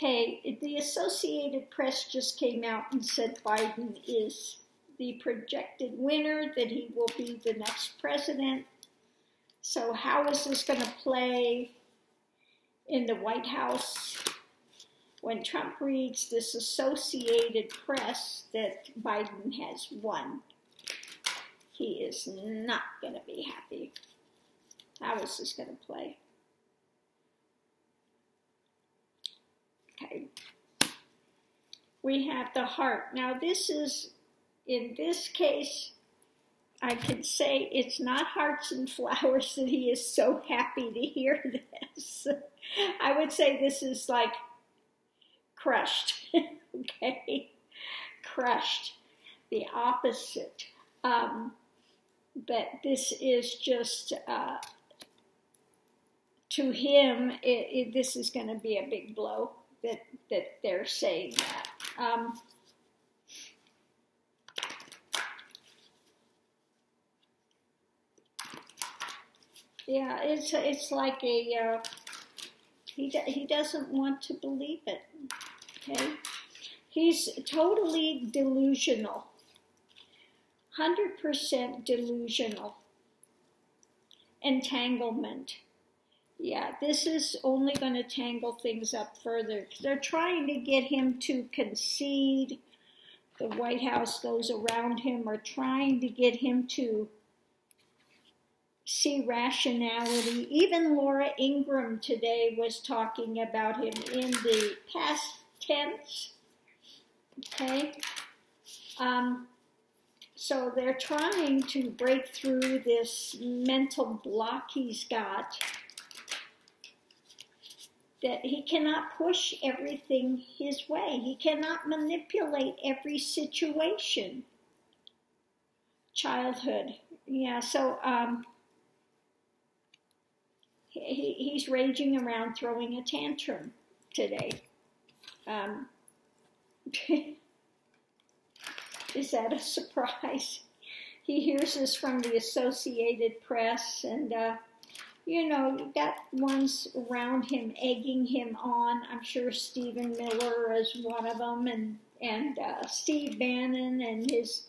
Okay, the Associated Press just came out and said Biden is the projected winner, that he will be the next president. So how is this going to play in the White House when Trump reads this Associated Press that Biden has won? He is not going to be happy. How is this going to play? Okay. We have the heart. Now this is, in this case, I can say it's not hearts and flowers that he is so happy to hear this. I would say this is like crushed, okay? Crushed, the opposite. But this is just, to him, this is going to be a big blow that they're saying that. Yeah, it's like a, he doesn't want to believe it, okay? He's totally delusional, 100% delusional. Entanglement. Yeah, this is only going to tangle things up further. They're trying to get him to concede. The White House, those around him, are trying to get him to see rationality. Even Laura Ingraham today was talking about him in the past tense. Okay? So they're trying to break through this mental block he's got, that he cannot push everything his way. He cannot manipulate every situation. Childhood. Yeah, so he's raging around throwing a tantrum today. Is that a surprise? He hears this from the Associated Press, and you know, you've got ones around him egging him on. I'm sure Stephen Miller is one of them, and Steve Bannon and his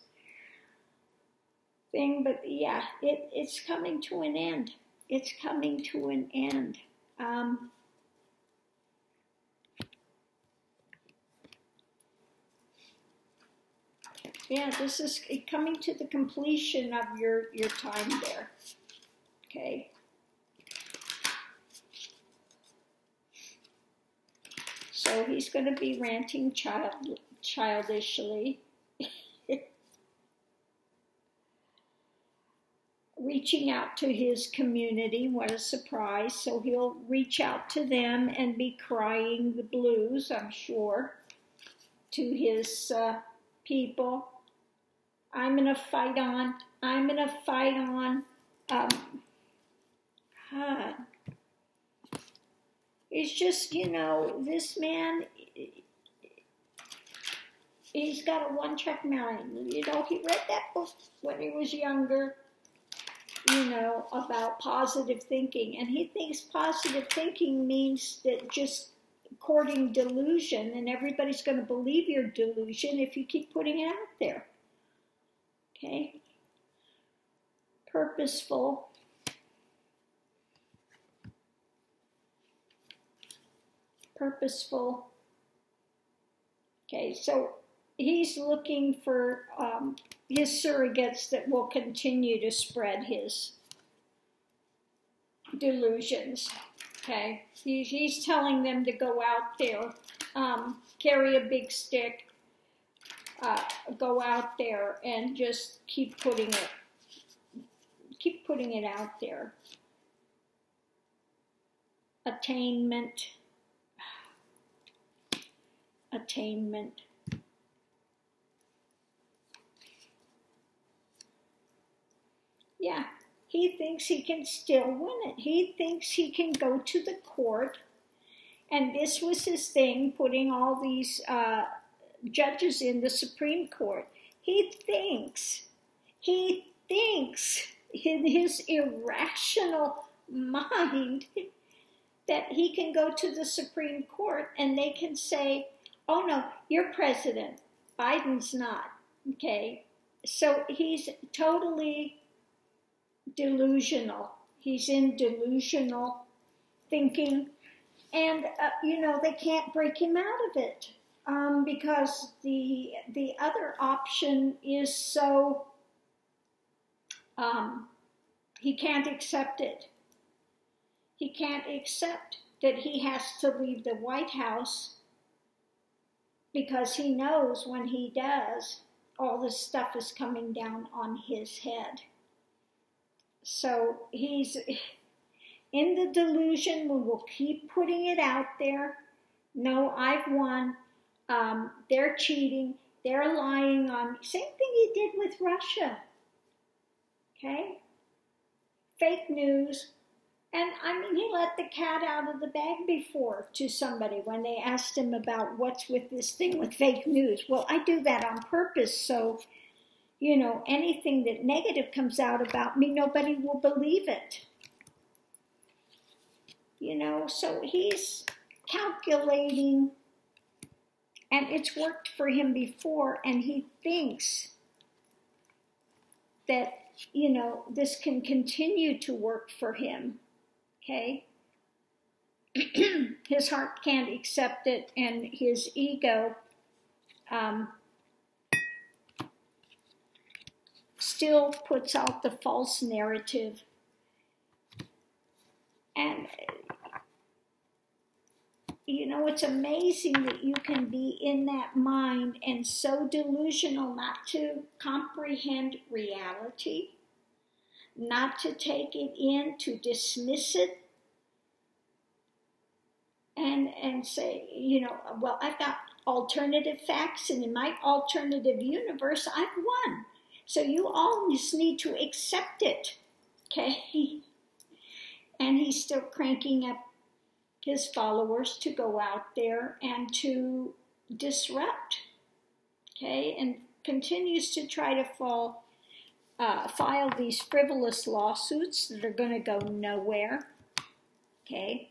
thing. But yeah, it's coming to an end. It's coming to an end. Yeah, this is coming to the completion of your time there. Okay. So he's going to be ranting childishly, reaching out to his community. What a surprise. So he'll reach out to them and be crying the blues, I'm sure, to his people. I'm going to fight on. I'm going to fight on. God. It's just, you know, this man, he's got a one-track mind. You know, he read that book when he was younger, you know, about positive thinking. And he thinks positive thinking means that just courting delusion, and everybody's going to believe your delusion if you keep putting it out there. Okay? Purposeful. Purposeful. Okay, so he's looking for his surrogates that will continue to spread his delusions. Okay, he's telling them to go out there, carry a big stick, go out there and just keep putting it out there. Attainment. Yeah, he thinks he can still win it. He thinks he can go to the court, and this was his thing, putting all these judges in the Supreme Court. He thinks in his irrational mind that he can go to the Supreme Court and they can say, oh no, you're president, Biden's not, okay? So he's totally delusional. He's in delusional thinking, and they can't break him out of it because the other option is so he can't accept it. He can't accept that he has to leave the White House because he knows when he does, all this stuff is coming down on his head. So he's in the delusion. We will keep putting it out there. No, I've won. They're cheating. They're lying on me. Same thing he did with Russia. Okay? Fake news. And I mean, he let the cat out of the bag before to somebody when they asked him about what's with this thing with fake news. Well, I do that on purpose, so, anything that negative comes out about me, nobody will believe it. So he's calculating, and it's worked for him before, and he thinks that, this can continue to work for him. Okay? His heart can't accept it, and his ego still puts out the false narrative. And, it's amazing that you can be in that mind and so delusional not to comprehend reality, not to take it in, to dismiss it, and say, well, I've got alternative facts, and in my alternative universe, I've won. So you all just need to accept it, okay? And he's still cranking up his followers to go out there and to disrupt, okay? And continues to try to file these frivolous lawsuits that are going to go nowhere, okay?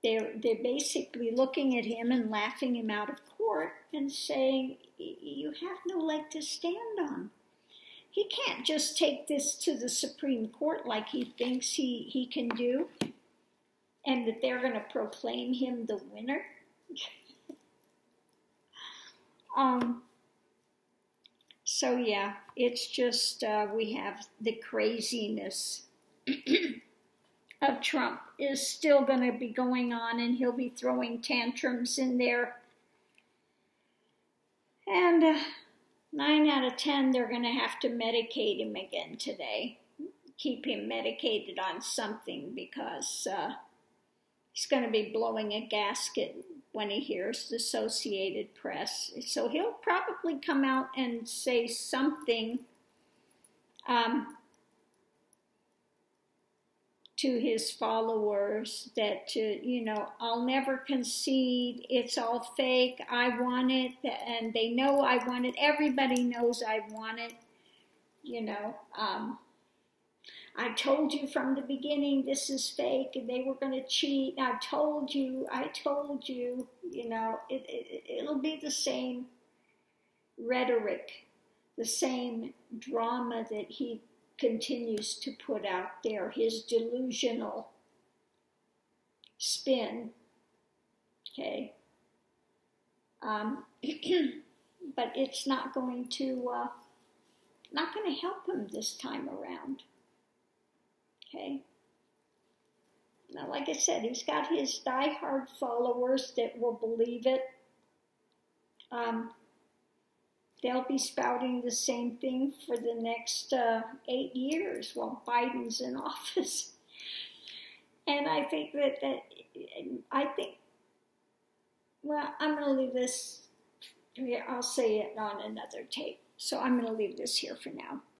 They're basically looking at him and laughing him out of court and saying, you have no leg to stand on. He can't just take this to the Supreme Court like he thinks he can do, and that they're going to proclaim him the winner. So yeah, it's just we have the craziness of Trump is still going to be going on, and he'll be throwing tantrums in there. And 9 out of 10, they're going to have to medicate him again today. Keep him medicated on something, because he's going to be blowing a gasket when he hears the Associated Press. So he'll probably come out and say something to his followers that, I'll never concede, it's all fake, I want it, and they know I want it, everybody knows I want it, I told you from the beginning this is fake, and they were going to cheat, I told you, it'll be the same rhetoric, the same drama that he continues to put out there, his delusional spin, okay? But it's not going to help him this time around, okay? Now, like I said, he's got his diehard followers that will believe it. They'll be spouting the same thing for the next 8 years while Biden's in office. And I think well, I'm going to leave this, I'll say it on another tape. So I'm going to leave this here for now.